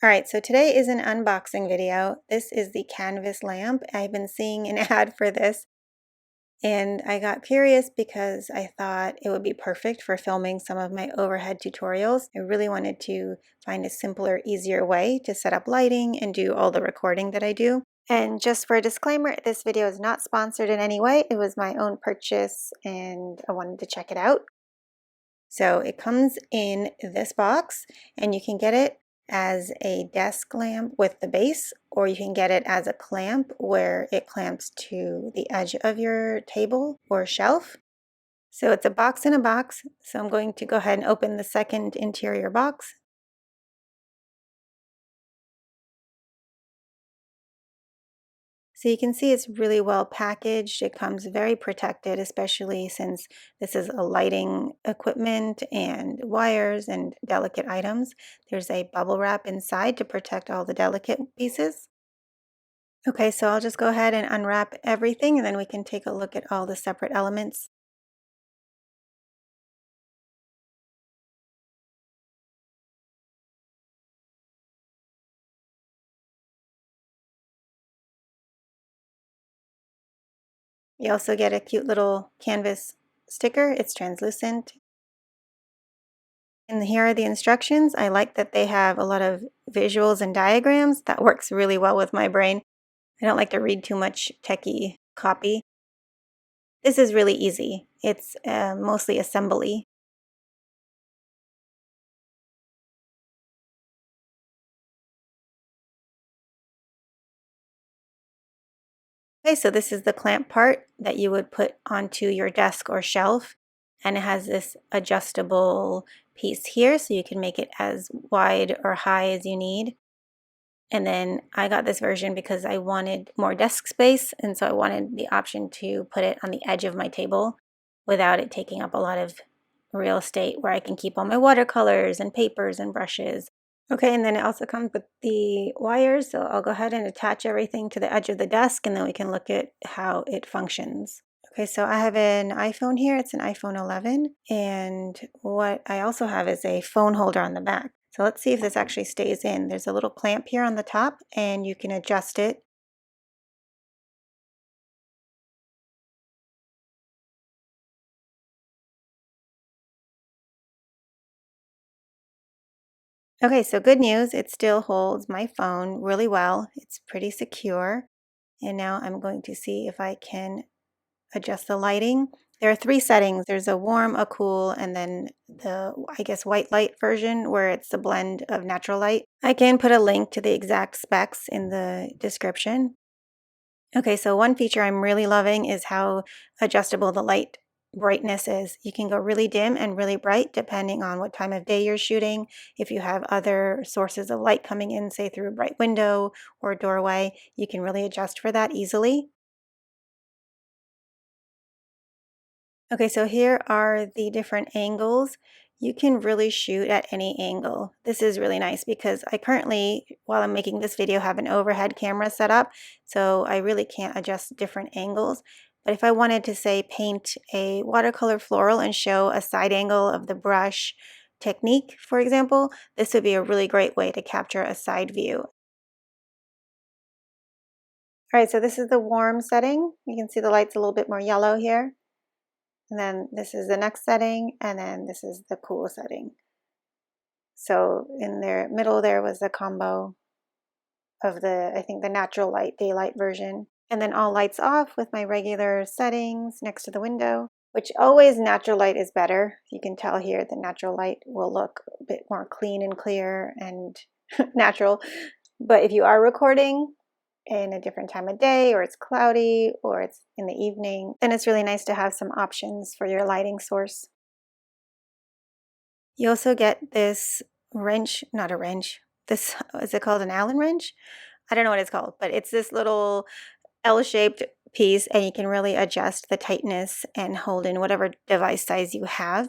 Alright, so today is an unboxing video. This is the canvas lamp. I've been seeing an ad for this and I got curious because I thought it would be perfect for filming some of my overhead tutorials. I really wanted to find a simpler, easier way to set up lighting and do all the recording that I do. And just for a disclaimer, this video is not sponsored in any way. It was my own purchase and I wanted to check it out. So it comes in this box and you can get it as a desk lamp with the base, or you can get it as a clamp where it clamps to the edge of your table or shelf. So it's a box in a box. So I'm going to go ahead and open the second interior box. So you can see it's really well packaged. It comes very protected, especially since this is a lighting equipment and wires and delicate items. There's a bubble wrap inside to protect all the delicate pieces. Okay, so I'll just go ahead and unwrap everything and then we can take a look at all the separate elements. You also get a cute little canvas sticker. It's translucent. And here are the instructions. I like that they have a lot of visuals and diagrams. That works really well with my brain. I don't like to read too much techie copy. This is really easy. It's mostly assembly. Okay, so this is the clamp part that you would put onto your desk or shelf. And it has this adjustable piece here, so you can make it as wide or high as you need. And then I got this version because I wanted more desk space, and so I wanted the option to put it on the edge of my table without it taking up a lot of real estate where I can keep all my watercolors and papers and brushes. Okay, and then it also comes with the wires, so I'll go ahead and attach everything to the edge of the desk and then we can look at how it functions. Okay, so I have an iPhone here. It's an iPhone 11, and what I also have is a phone holder on the back. So let's see if this actually stays in. There's a little clamp here on the top and you can adjust it. Okay, so good news, it still holds my phone really well. It's pretty secure. And now I'm going to see if I can adjust the lighting. There are three settings. There's a warm, a cool, and then the, I guess, white light version where it's a blend of natural light. I can put a link to the exact specs in the description. Okay, so one feature I'm really loving is how adjustable the light brightness is. You can go really dim and really bright depending on what time of day you're shooting. If you have other sources of light coming in, say through a bright window or doorway, you can really adjust for that easily. Okay, so here are the different angles. You can really shoot at any angle. This is really nice because I currently, while I'm making this video, have an overhead camera set up, so I really can't adjust different angles. But if I wanted to, say, paint a watercolor floral and show a side angle of the brush technique, for example, this would be a really great way to capture a side view. All right, so this is the warm setting. You can see the light's a little bit more yellow here. And then this is the next setting, and then this is the cool setting. So in the middle there was the combo of the, I think, the natural light daylight version. And then all lights off with my regular settings next to the window, which always natural light is better. You can tell here the natural light will look a bit more clean and clear and natural. But if you are recording in a different time of day, or it's cloudy, or it's in the evening, then it's really nice to have some options for your lighting source. You also get this wrench, not a wrench, this, is it called an Allen wrench? I don't know what it's called, but it's this little L-shaped piece and you can really adjust the tightness and hold in whatever device size you have.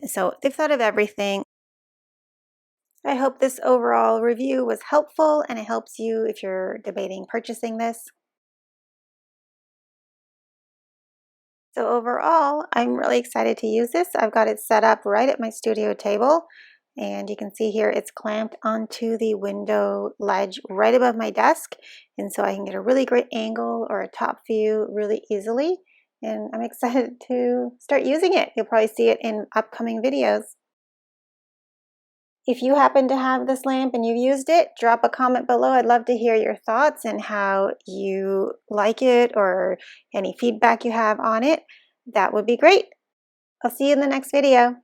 So they've thought of everything. I hope this overall review was helpful and it helps you if you're debating purchasing this. So overall, I'm really excited to use this. I've got it set up right at my studio table. And you can see here it's clamped onto the window ledge right above my desk, and so I can get a really great angle or a top view really easily. And I'm excited to start using it. You'll probably see it in upcoming videos. If you happen to have this lamp and you've used it, drop a comment below. I'd love to hear your thoughts and how you like it or any feedback you have on it. That would be great. I'll see you in the next video.